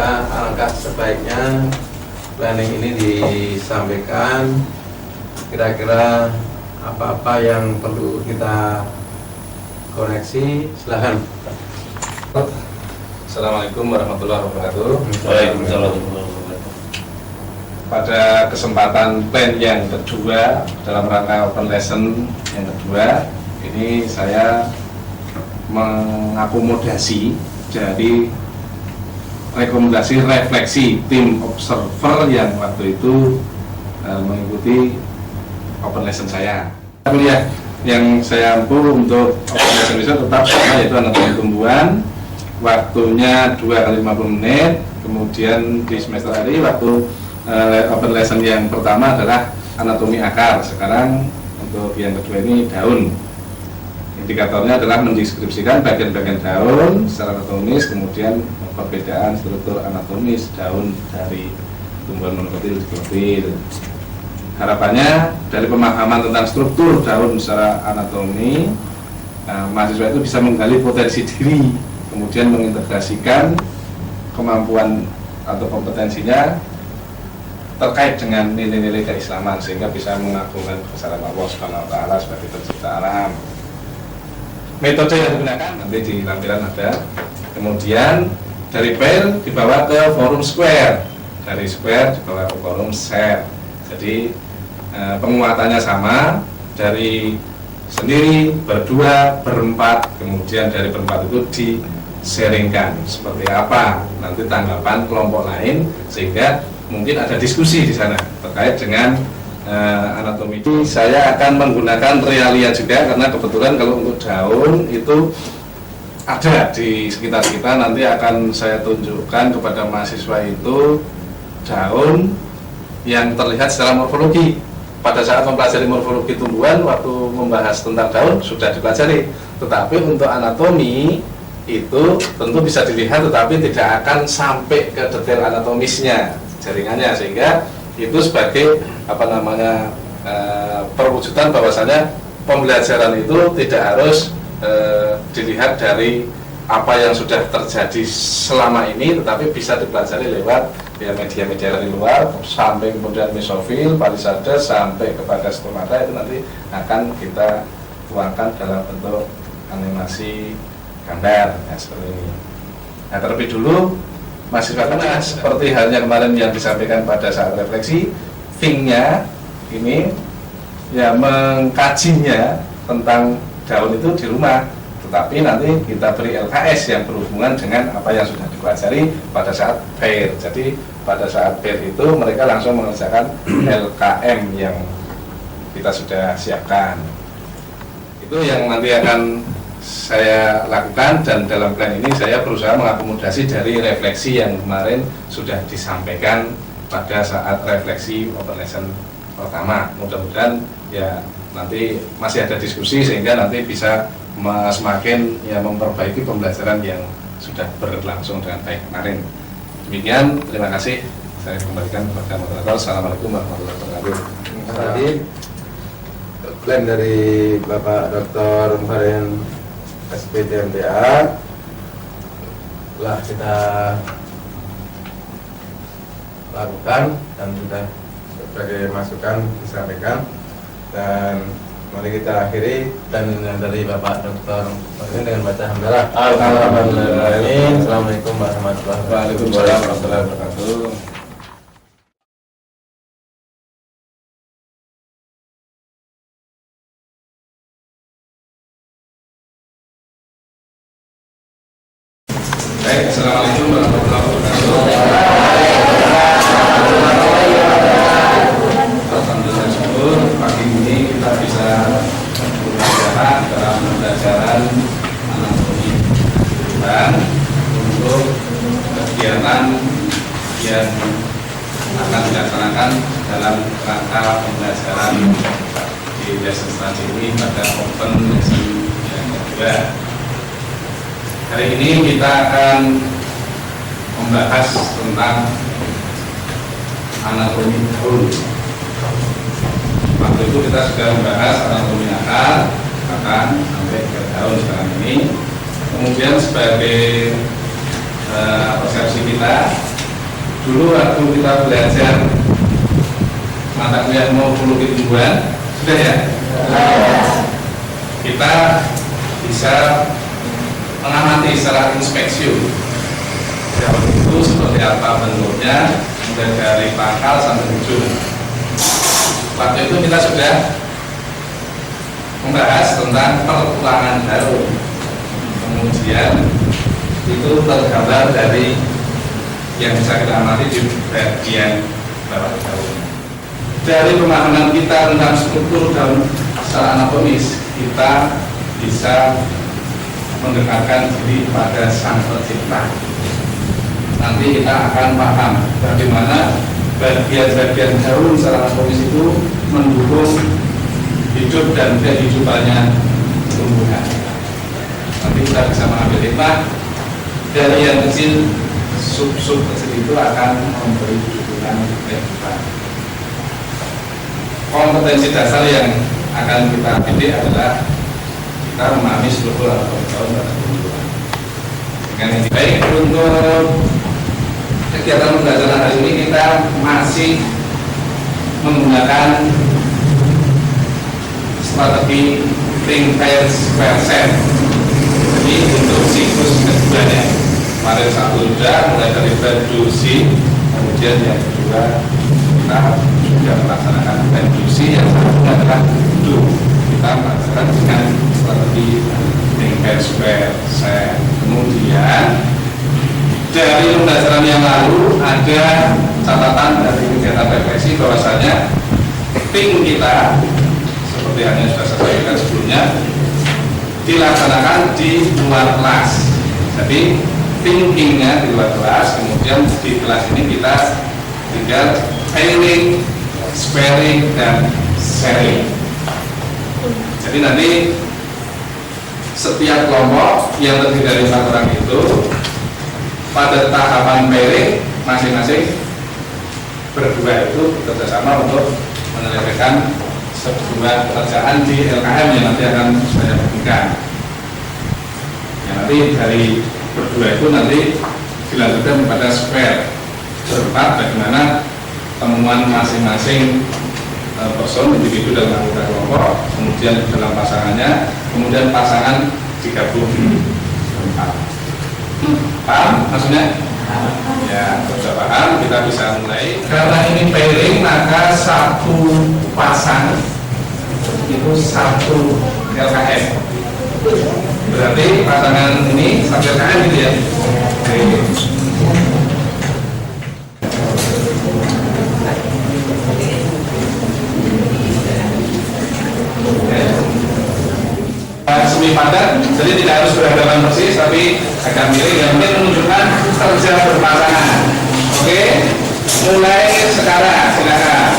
maka alangkah sebaiknya planning ini disampaikan, kira-kira apa-apa yang perlu kita koreksi. Silahkan. Assalamualaikum warahmatullahi wabarakatuh. Waalaikumsalam. Pada kesempatan plan yang kedua dalam rangka open lesson yang kedua, ini saya mengakomodasi dari rekomendasi refleksi tim observer yang waktu itu mengikuti open lesson saya. Kuliah yang saya ampuh untuk open lesson itu tetap sama, yaitu anatomi tumbuhan. Waktunya 2 kali 50 menit. Kemudian di semester hari waktu open lesson yang pertama adalah anatomi akar. Sekarang untuk yang kedua ini daun. Indikatornya adalah mendeskripsikan bagian-bagian daun secara anatomis, kemudian perbedaan struktur anatomis daun dari tumbuhan monokotil diklofil. Harapannya dari pemahaman tentang struktur daun secara anatomi, mahasiswa itu bisa menggali potensi diri, kemudian mengintegrasikan kemampuan atau kompetensinya terkait dengan nilai-nilai keislaman, sehingga bisa mengagungkan kebesaran Allah Subhanahu wa Ta'ala sebagai pencipta alam. Metode yang digunakan nanti di lampiran ada. Kemudian dari pair dibawa ke forum square, dari square dibawa ke forum share. Jadi penguatannya sama, dari sendiri, berdua, berempat, kemudian dari berempat itu di-sharingkan seperti apa nanti tanggapan kelompok lain, sehingga mungkin ada diskusi di sana terkait dengan anatomi. Saya akan menggunakan realia juga, karena kebetulan kalau untuk daun itu ada di sekitar kita. Nanti akan saya tunjukkan kepada mahasiswa itu daun yang terlihat secara morfologi. Pada saat mempelajari morfologi tumbuhan, waktu membahas tentang daun sudah dipelajari. Tetapi untuk anatomi itu tentu bisa dilihat, tetapi tidak akan sampai ke detail anatomisnya, jaringannya, sehingga itu sebagai perwujudan bahwasanya pembelajaran itu tidak harus dilihat dari apa yang sudah terjadi selama ini, tetapi bisa dipelajari lewat media-media dari luar, sampai kemudian mesofil, palisade, sampai kepada stomata. Itu nanti akan kita tuangkan dalam bentuk animasi gambar, ya, seperti ini. Nah, terlebih dulu mahasiswa kita seperti halnya kemarin yang disampaikan pada saat refleksi, thing-nya ini ya mengkajinya tentang daun itu di rumah, tetapi nanti kita beri LKS yang berhubungan dengan apa yang sudah dipelajari pada saat pair. Jadi pada saat pair itu mereka langsung mengerjakan LKM yang kita sudah siapkan. Itu yang nanti akan saya lakukan, dan dalam plan ini saya berusaha mengakomodasi dari refleksi yang kemarin sudah disampaikan pada saat refleksi open lesson pertama. Mudah-mudahan ya nanti masih ada diskusi, sehingga nanti bisa semakin ya memperbaiki pembelajaran yang sudah berlangsung dengan baik kemarin. Demikian, terima kasih. Saya kembalikan kepada moderator. Assalamualaikum warahmatullahi wabarakatuh. Tadi plan dari Bapak Dr. Muharin SPD MTA telah kita lakukan dan sudah sebagai masukan disampaikan, dan mari kita akhiri dan dari Bapak Dr. Muharin dengan baca hamdalah. Alhamdulillah. Assalamualaikum warahmatullahi wabarakatuh. Waalaikumsalam warahmatullahi wabarakatuh. Baik, assalamualaikum warahmatullahi wabarakatuh. Alhamdulillah syukur pagi ini kita bisa berbicara dalam pembelajaran anatomi tumbuhan untuk kegiatan yang akan dilaksanakan dalam rangka pembelajaran di lesson selanjutnya ini pada open lesson yang kedua. Hari ini kita akan membahas tentang anatomi daun. Waktu itu kita sudah membahas anatomi akar, sampai ke daun sekarang ini. Kemudian sebagai persepsi kita dulu waktu kita belajar mata kuliah morfologi tumbuhan, sudah ya? Kita bisa mengamati secara inspeksius daun itu seperti apa bentuknya, mulai dari pangkal sampai ujung. Waktu itu kita sudah membahas tentang pertulangan daun, kemudian itu tergambar dari yang bisa kita amati di bagian bawah daun. Dari pemahaman kita tentang struktur daun secara anatomis, kita bisa mendekatkan diri pada Sang Pencipta. Nanti kita akan paham bagaimana bagian-bagian daun secara anatomis itu mendukung hidup dan kehidupannya tumbuhan. Nanti kita bisa mengambil hikmah dari yang kecil, sub-sub kecil itu akan memberi dukungan kehidupan. Kompetensi dasar yang akan kita didik adalah kita memahami struktur atau daun pada tumbuhan. Dengan ini baik, untuk kegiatan pembelajaran hari ini kita masih menggunakan strategi think pair square set. Jadi untuk siklus keduanya, kemarin satu sudah mulai dari reduksi, kemudian yang kedua kita sudah melaksanakan reduksi, yang satu adalah do. Kita melaksanakan dengan strategi think pair square set. Kemudian dari pembelajaran yang lalu ada catatan dari kegiatan refleksi bahwasanya think kita seperti yang sudah saya sampaikan sebelumnya dilaksanakan di luar kelas. Jadi thinkingnya di luar kelas, kemudian di kelas ini kita tinggal pairing, squaring, dan sharing. Jadi nanti setiap kelompok yang terdiri dari 4 orang itu pada tahapan pairing masing-masing berdua itu bekerjasama untuk menyelesaikan sebuah pekerjaan di LKM yang nanti akan saya bagikan. Ya, nanti dari berdua itu nanti dilanjutkan pada square berempat, bagaimana temuan masing-masing person, individu dalam anggota kelompok, kemudian dalam pasangannya, kemudian pasangan digabung berempat. Paham maksudnya? Ya, sudah paham, kita bisa mulai. Karena ini pairing, maka satu pasang itu satu LKM. Berarti pasangan ini satu LKM gitu ya. Semi padat, jadi tidak harus berhadapan persis, tapi agak miring yang penting menunjukkan kerja berpasangan. Oke, mulai sekarang, silakan.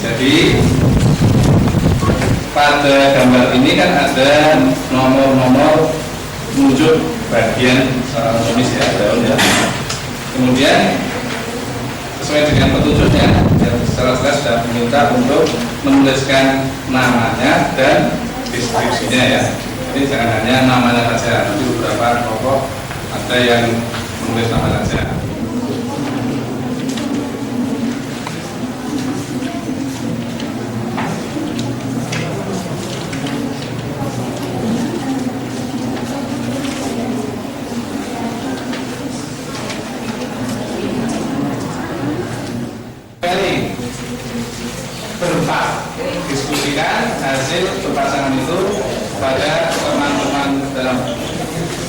Jadi pada gambar ini kan ada nomor-nomor wujud bagian anatomis ya, daun ya. Kemudian sesuai dengan petunjuknya yang secara jelas sudah meminta untuk menuliskan namanya dan deskripsinya ya. Jadi jangan hanya namanya saja, nanti beberapa kelompok ada yang menulis nama saja. berempat diskusikan hasil berpasangan itu pada teman-teman dalam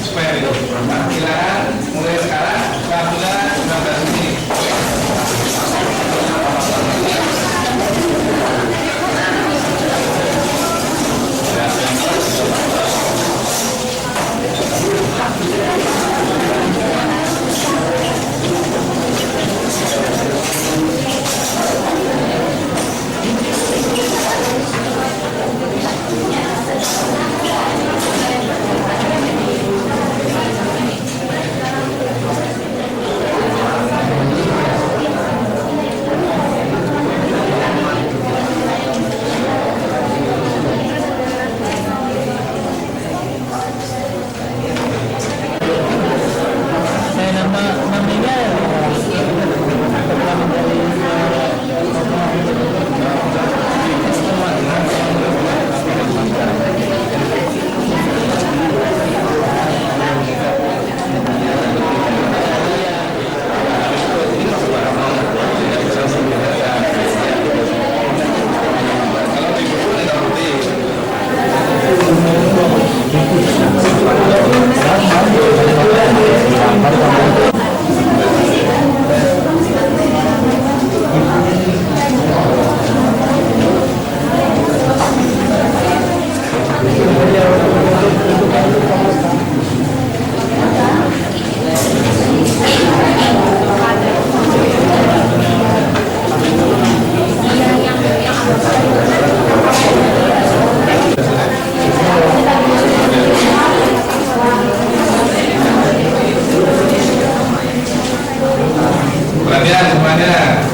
spare itu. Nah, silakan mulai sekarang Kabula 15 menit. Perhatian semuanya,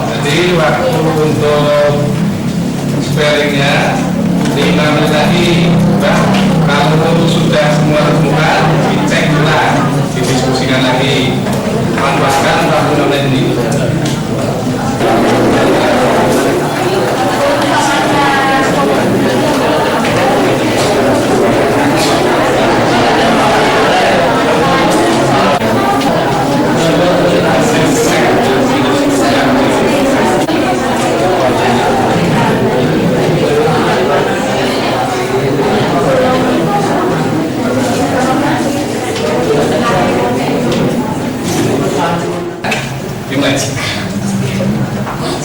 jadi waktu untuk sparingnya 5 menit lagi. Kalau sudah semua temukan, dicek ulang, didiskusikan lagi. Tambahkan 40 menit ini.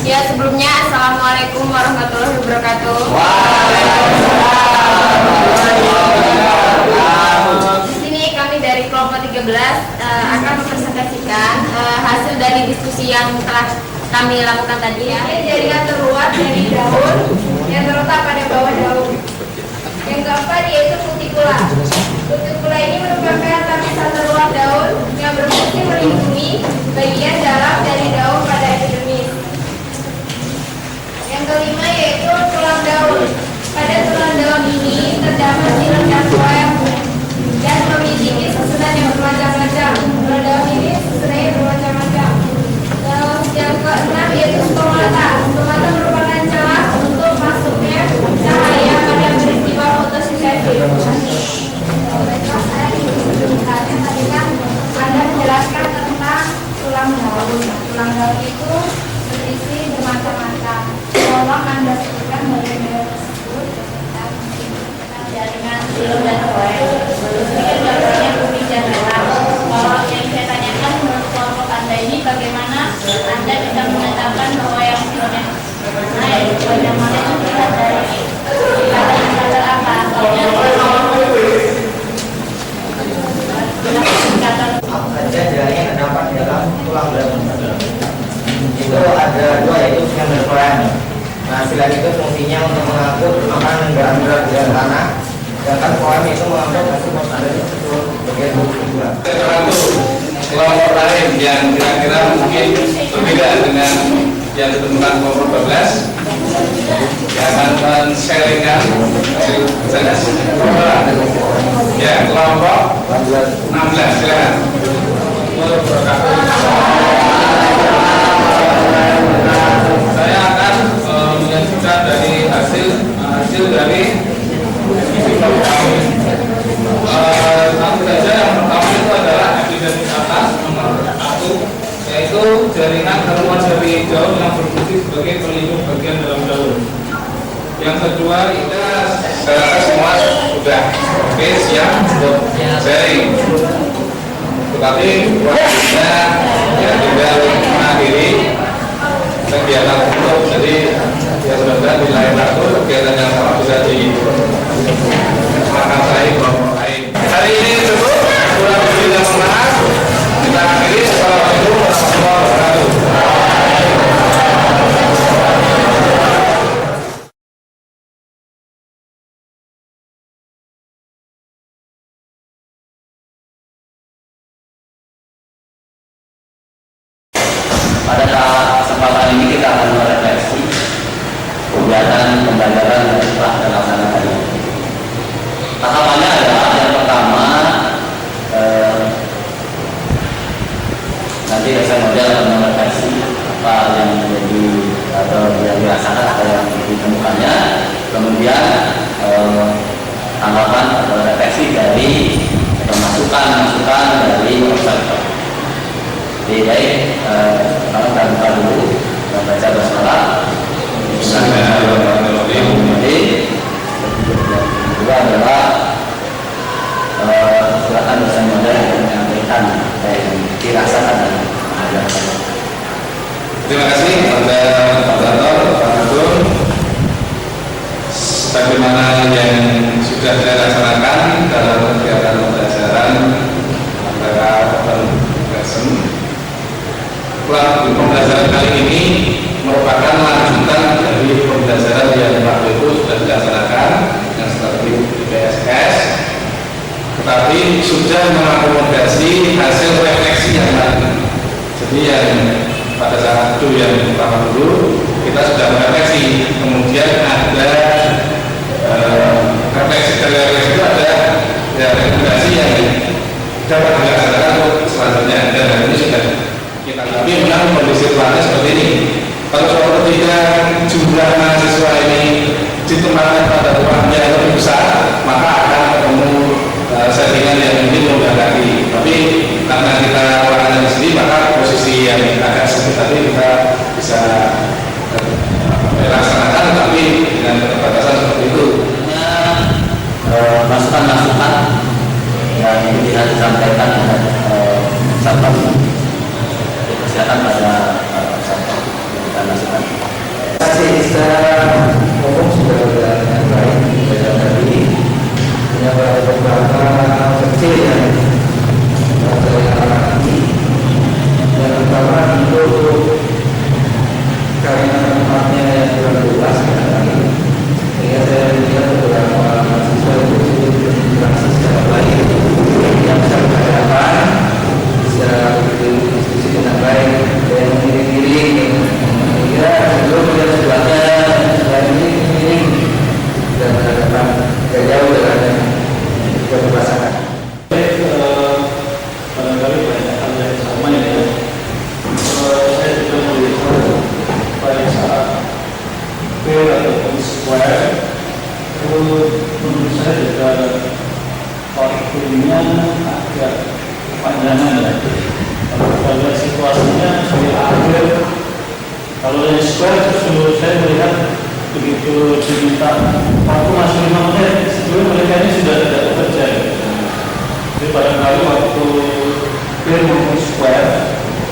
Ya, sebelumnya Assalamualaikum warahmatullahi wabarakatuh. Di sini kami dari kelompok 13 akan mempresentasikan hasil dari diskusi yang telah kami lakukan tadi ya. Jaringan terluar dari daun yang terletak pada bawah daun. Yang keempat yaitu kutikula. Kutikula ini merupakan lapisan terluar daun yang berfungsi melindungi bagian dalam dari daun pada epidermis. Yang kelima yaitu tulang daun. Pada tulang daun ini terdapat silang koem dan memiliki susunan yang bermacam-macam. Tulang daun ini susunannya bermacam-macam. Terus yang keenam yaitu stomata. Stomata merupakan celah untuk masuknya cahaya pada peristiwa fotosintesis. Anda menjelaskan tentang tulang daun. Tulang daun itu berisi bermacam-macam. Tolong Anda sebutkan bagian-bagian tersebut tentang jaringan silang dan koem. Ini gambarnya bumi dan tulang. Kalau yang saya tanyakan menurut kelompok Anda ini bagaimana Anda bisa menetapkan bahwa yang silonnya mana yang bagian mana itu dilihat dari indikator apa? Saja jaring yang terdapat di dalam tulang daun. Itu ada dua, yaitu silang koem. Nah, silang itu fungsinya untuk mengangkut makanan dan barang berat di dalam tanah, sedangkan koem itu mengangkut hasil makanan itu bagian tubuh kedua. Kelompok lain yang kira-kira mungkin berbeda dengan yang ditemukan kelompok 12 yang akan men-sharingkan hasil kesehatan. Ya, kelompok 16 silakan. Saya akan menyajikan dari hasil dari kami. Tentu saja yang pertama itu adalah epidermis atas nomor 1, yaitu jaringan terluar dari daun yang berfungsi sebagai pelindung bagian Yang kedua, kita saya rasa semua sudah oke, siap untuk sharing. Tetapi waktunya ya tinggal mengakhiri kegiatan itu. Jadi ya semoga di lain waktu kegiatan yang sama bisa dimaknai kelompok lain. Hari ini cukup, kurang lebih dan maaf. Kita akhiri. Assalamualaikum warahmatullahi wabarakatuh. Pada kesempatan ini kita akan merefleksi kegiatan pembelajaran yang telah dilaksanakan tadi. Tahapannya adalah yang pertama, nanti dosen model akan merefleksi apa yang menjadi atau yang dirasakan atau yang ditemukannya. Kemudian tanggapan atau refleksi dari masukan-masukan dari observer. Jadi baik, kalau kita buka dulu baca basmalah. Kedua adalah silakan dosen model yang menyampaikan yang dirasakan dan mengajarkan. Terima kasih kepada Pak Dator, Pak Agung. Sebagaimana yang sudah dilaksanakan dalam kegiatan pembelajaran antara open lesson, pembelajaran kali ini merupakan lanjutan dari pembelajaran yang waktu itu sudah dilaksanakan yang strategi PSS, tetapi sudah mengakomodasi hasil refleksi yang lain. Jadi yang pada saat itu yang pertama dulu kita sudah merefleksi, kemudian ada refleksi dari refleksi itu ada rekomendasi yang dapat dilaksanakan untuk selanjutnya, dan hari ini sudah kita. Tapi memang kondisi kelasnya seperti ini. Kalau suatu ketika jumlah mahasiswa ini ditempatkan pada ruang yang lebih besar, maka akan ketemu settingan yang mungkin mudah lagi. Tapi karena kita orangnya di sini, maka posisi yang agak sempit tadi kita bisa melaksanakan, tapi dengan keterbatasan seperti itu. Masukan-masukan yang bisa disampaikan oleh sahabat. Silakan pada sahabat kita masukan. Terima kasih secara umum sudah dengan baik belajar tadi. Hanya beberapa kecil yang saya alami. Yang pertama itu karena tempatnya yang kurang luas sehingga saya melihat beberapa mahasiswa itu sulit berinteraksi secara baik, yang bisa berhadapan, bisa berdiskusi dengan baik dan mengiring-iring, sehingga sebelum melihat sebelahnya dan mengiring dan berhadapan tidak jauh dengan yang dirasakan. Barangkali banyak hal yang sama ya. Saya juga melihat pada saat fair ataupun square itu menurut saya juga waktunya agak kepanjangan ya. Kalau kita lihat situasinya di akhir, kalau yang square justru saya melihat begitu diminta waktu masih 5 menit, sebelum mereka ini sudah tidak bekerja. Jadi barangkali waktu fair maupun square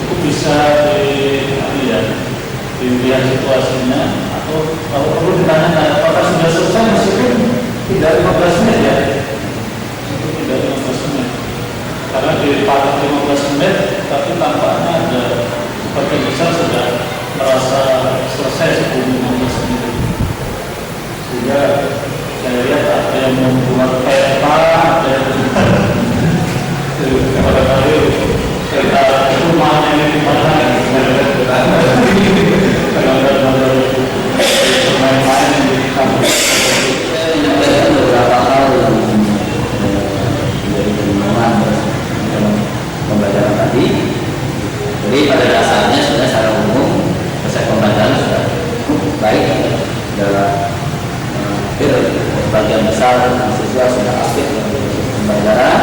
itu bisa dilihat situasinya, atau kalau perlu ditanyakan apakah sudah selesai meskipun tidak 15 menit ya, itu tidak 15 menit karena dipatok 15 menit tapi tampaknya ada sebagian besar sudah merasa selesai sebelum 15 menit, sehingga saya lihat ada yang membuat peta, ada yang barangkali cerita rumahnya ini di mana main-main di kampus. Saya menyampaikan beberapa hal yang menjadi pertimbangan dalam pembelajaran tadi. Jadi pada dasarnya sudah secara umum proses pembelajaran sudah baik dalam sebagian besar mahasiswa sudah aktif dalam pembelajaran.